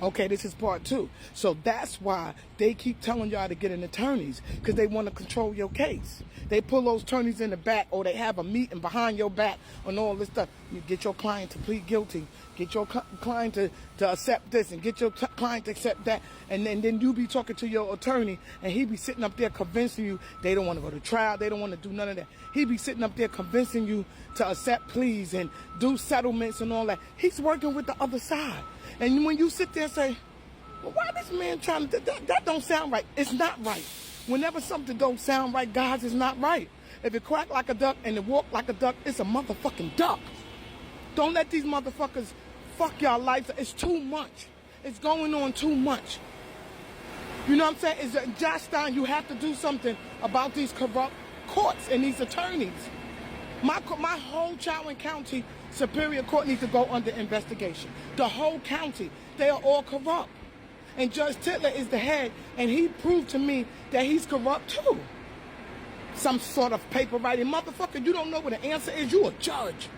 Okay, this is part two. So that's why they keep telling y'all to get an attorneys, because they want to control your case. They pull those attorneys in the back, or they have a meeting behind your back and all this stuff. You get your client to plead guilty, get your client to accept this, and get your client to accept that, and then you be talking to your attorney, and he be sitting up there convincing you they don't want to go to trial, they don't want to do none of that. He be sitting up there convincing you to accept pleas and do settlements and all that. He's working with the other side. And when you sit there and say, well, why this man trying to, that don't sound right. It's not right. Whenever something don't sound right, guys, it's not right. If it quack like a duck and it walk like a duck, it's a motherfucking duck. Don't let these motherfuckers fuck y'all life. It's too much. It's going on too much. You know what I'm saying? It's Josh Stein, you have to do something about these corrupt courts and these attorneys. My whole Chowan County Superior Court needs to go under investigation. The whole county, they are all corrupt. And Judge Titler is the head, and he proved to me that he's corrupt too. Some sort of paper writing. Motherfucker, you don't know what the answer is. You a judge.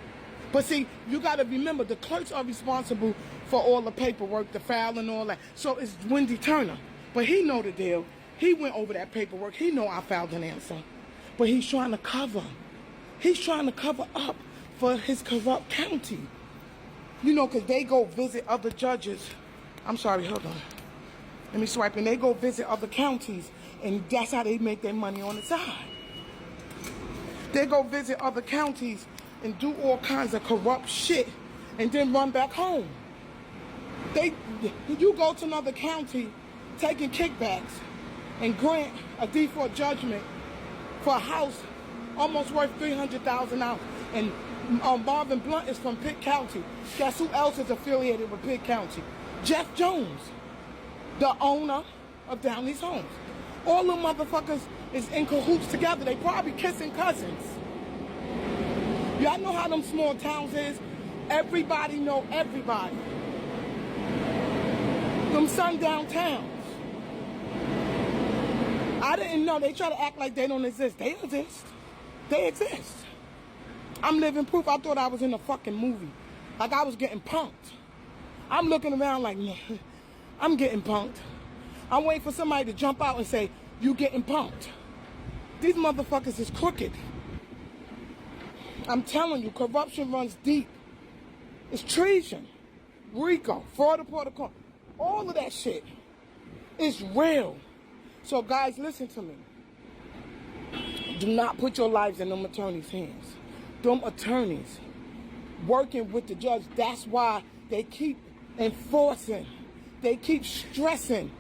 But see, you got to remember, the clerks are responsible for all the paperwork, the file and all that. So it's Wendy Turner. But he know the deal. He went over that paperwork. He know I filed an answer. But he's trying to cover. He's trying to cover up for his corrupt county. You know, because they go visit other judges. I'm sorry, hold on. Let me swipe. And they go visit other counties. And that's how they make their money on the side. They go visit other counties and do all kinds of corrupt shit. And then run back home. You go to another county taking kickbacks and grant a default judgment for a house almost worth $300,000. And Marvin Blunt is from Pitt County. Guess who else is affiliated with Pitt County? Jeff Jones, the owner of Downey's Homes. All them motherfuckers is in cahoots together. They probably kissing cousins. Y'all know how them small towns is? Everybody know everybody. Them sundown towns. I didn't know. They try to act like they don't exist. They exist. They exist. I'm living proof. I thought I was in a fucking movie. Like I was getting punked. I'm looking around like, nah, I'm getting punked. I'm waiting for somebody to jump out and say, you getting punked. These motherfuckers is crooked. I'm telling you, corruption runs deep. It's treason, RICO, fraud of protocol. All of that shit is real. So guys, listen to me. Do not put your lives in them attorneys' hands. Them attorneys working with the judge, that's why they keep enforcing. They keep stressing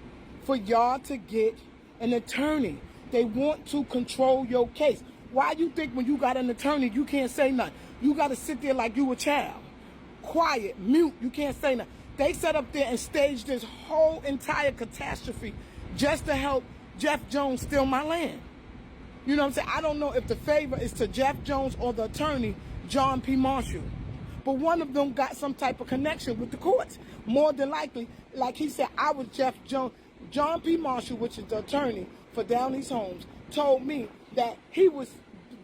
for y'all to get an attorney. They want to control your case. Why you think when you got an attorney, you can't say nothing? You got to sit there like you a child. Quiet, mute, you can't say nothing. They sat up there and staged this whole entire catastrophe just to help Jeff Jones steal my land. You know what I'm saying? I don't know if the favor is to Jeff Jones or the attorney, John P. Marshall. But one of them got some type of connection with the courts. More than likely, like he said, I was Jeff Jones. John P. Marshall, which is the attorney for Downey's Homes, told me that he was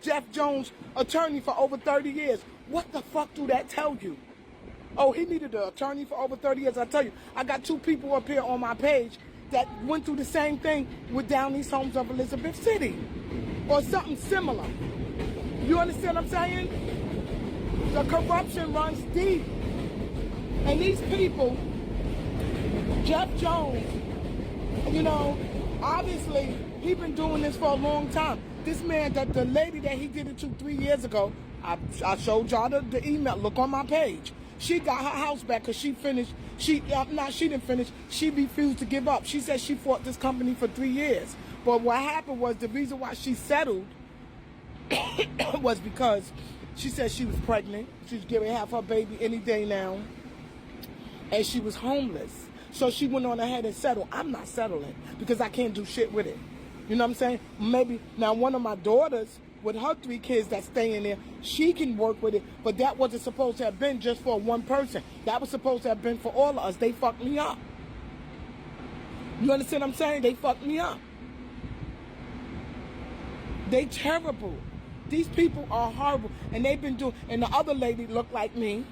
Jeff Jones' attorney for over 30 years. What the fuck do that tell you? Oh, he needed an attorney for over 30 years. I tell you, I got two people up here on my page that went through the same thing with Downey's Homes of Elizabeth City. Or something similar. You understand what I'm saying? The corruption runs deep. And these people, Jeff Jones, you know, obviously, he been doing this for a long time. This man, the lady that he did it to 3 years ago, I showed y'all the email. Look on my page. She got her house back because she finished. She didn't finish. She refused to give up. She said she fought this company for 3 years. But what happened was the reason why she settled was because she said she was pregnant. She was giving half her baby any day now. And she was homeless. So she went on ahead and settled. I'm not settling because I can't do shit with it. You know what I'm saying? Maybe now one of my daughters with her 3 kids that's staying there, she can work with it. But that wasn't supposed to have been just for one person. That was supposed to have been for all of us. They fucked me up. You understand what I'm saying? They fucked me up. They terrible. These people are horrible. And they've been doing, and the other lady looked like me.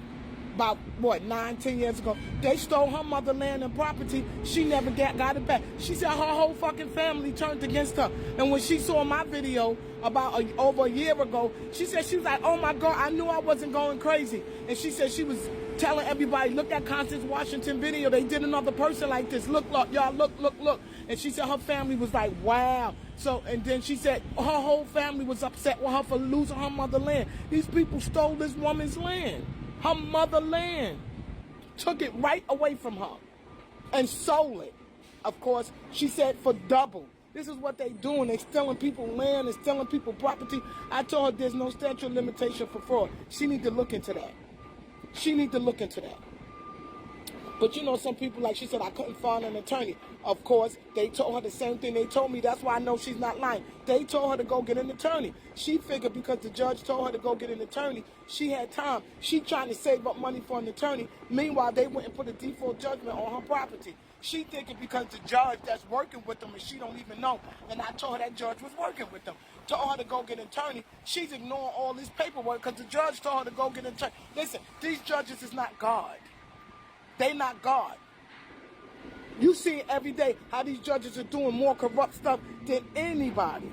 about, what, 9, 10 years ago. They stole her mother land and property. She never got it back. She said her whole fucking family turned against her. And when she saw my video about over a year ago, she said, she was like, oh my God, I knew I wasn't going crazy. And she said she was telling everybody, look at Constance Washington video. They did another person like this. Look, y'all, look. And she said her family was like, wow. So, and then she said her whole family was upset with her for losing her motherland. These people stole this woman's land. Her motherland. Took it right away from her. And sold it. Of course, she said for double. This is what they doing. They stealing people land and stealing people property. I told her there's no statute of limitation for fraud. She need to look into that. She need to look into that. But you know, some people, like she said, I couldn't find an attorney. Of course, they told her the same thing they told me. That's why I know she's not lying. They told her to go get an attorney. She figured because the judge told her to go get an attorney, she had time. She trying to save up money for an attorney. Meanwhile, they went and put a default judgment on her property. She thinking because the judge that's working with them and she don't even know. And I told her that judge was working with them. Told her to go get an attorney. She's ignoring all this paperwork because the judge told her to go get an attorney. Listen, these judges is not God. They not God. You see every day how these judges are doing more corrupt stuff than anybody.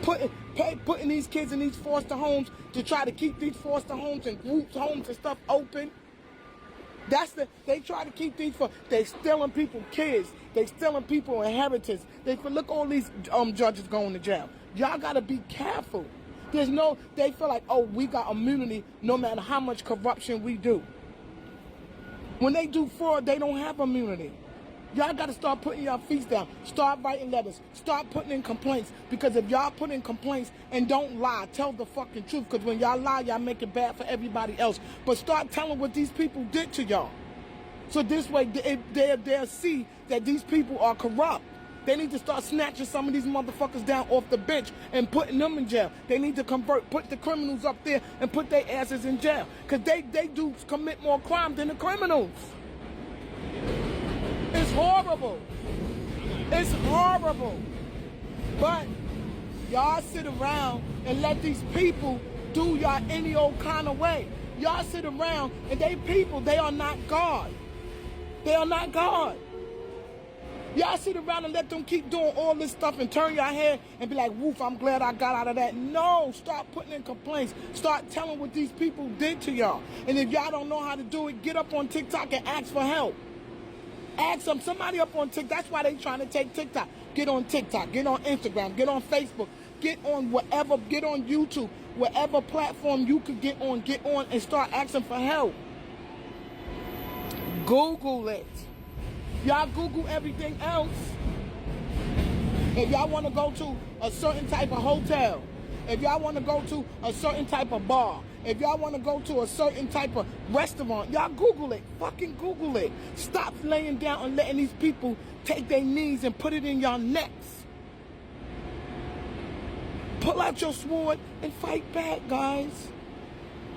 Putting these kids in these foster homes to try to keep these foster homes and group homes and stuff open. They try to keep these they stealing people kids. They stealing people inheritance. Look all these judges going to jail. Y'all gotta be careful. They feel like, oh, we got immunity no matter how much corruption we do. When they do fraud, they don't have immunity. Y'all got to start putting your feet down. Start writing letters. Start putting in complaints. Because if y'all put in complaints and don't lie, tell the fucking truth. Because when y'all lie, y'all make it bad for everybody else. But start telling what these people did to y'all. So this way, they'll see that these people are corrupt. They need to start snatching some of these motherfuckers down off the bench and putting them in jail. They need to put the criminals up there and put their asses in jail. Because they do commit more crime than the criminals. It's horrible. It's horrible. But y'all sit around and let these people do y'all any old kind of way. Y'all sit around and they people, they are not God. They are not God. Y'all sit around and let them keep doing all this stuff and turn your head and be like, woof, I'm glad I got out of that. No, start putting in complaints. Start telling what these people did to y'all. And if y'all don't know how to do it, get up on TikTok and ask for help. Ask somebody up on TikTok. That's why they trying to take TikTok. Get on TikTok. Get on Instagram. Get on Facebook. Get on whatever. Get on YouTube. Whatever platform you could get on and start asking for help. Google it. Y'all Google everything else. If y'all want to go to a certain type of hotel, if y'all want to go to a certain type of bar, if y'all want to go to a certain type of restaurant, y'all Google it. Fucking Google it. Stop laying down and letting these people take their knees and put it in y'all necks. Pull out your sword and fight back, guys.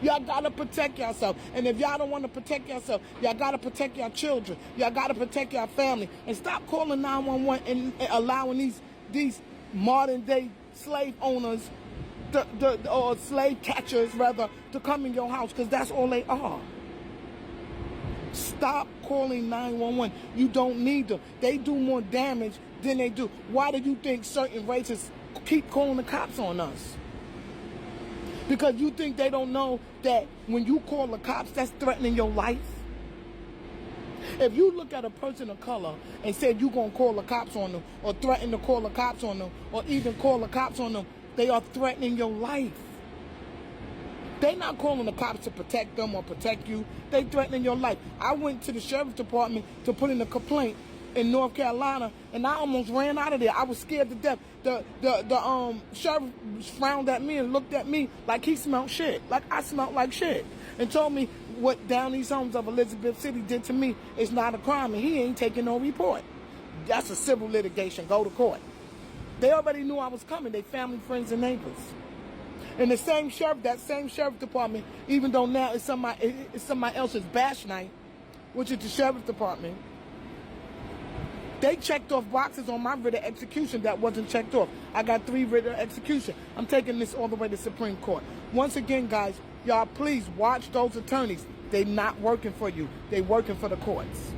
Y'all gotta protect yourself. And if y'all don't want to protect yourself, y'all gotta protect your children. Y'all gotta protect your family. And stop calling 911 and allowing these modern day slave owners, or slave catchers rather, to come in your house, because that's all they are. Stop calling 911. You don't need them. They do more damage than they do. Why do you think certain races keep calling the cops on us? Because you think they don't know that when you call the cops, that's threatening your life? If you look at a person of color and said you're going to call the cops on them, or threaten to call the cops on them, or even call the cops on them, they are threatening your life. They're not calling the cops to protect them or protect you. They're threatening your life. I went to the sheriff's department to put in a complaint in North Carolina, and I almost ran out of there. I was scared to death. The sheriff frowned at me and looked at me like he smelled shit, like I smelled like shit, and told me what Down East Homes of Elizabeth City did to me is not a crime, and he ain't taking no report. That's a civil litigation. Go to court. They already knew I was coming. They family, friends, and neighbors. And the same sheriff, that same sheriff department, even though now it's somebody else's bash night, which is the sheriff's department, they checked off boxes on my writ of execution that wasn't checked off. I got 3 writ of execution. I'm taking this all the way to Supreme Court. Once again, guys, Y'all, please watch those attorneys. They're not working for you. They're working for the courts.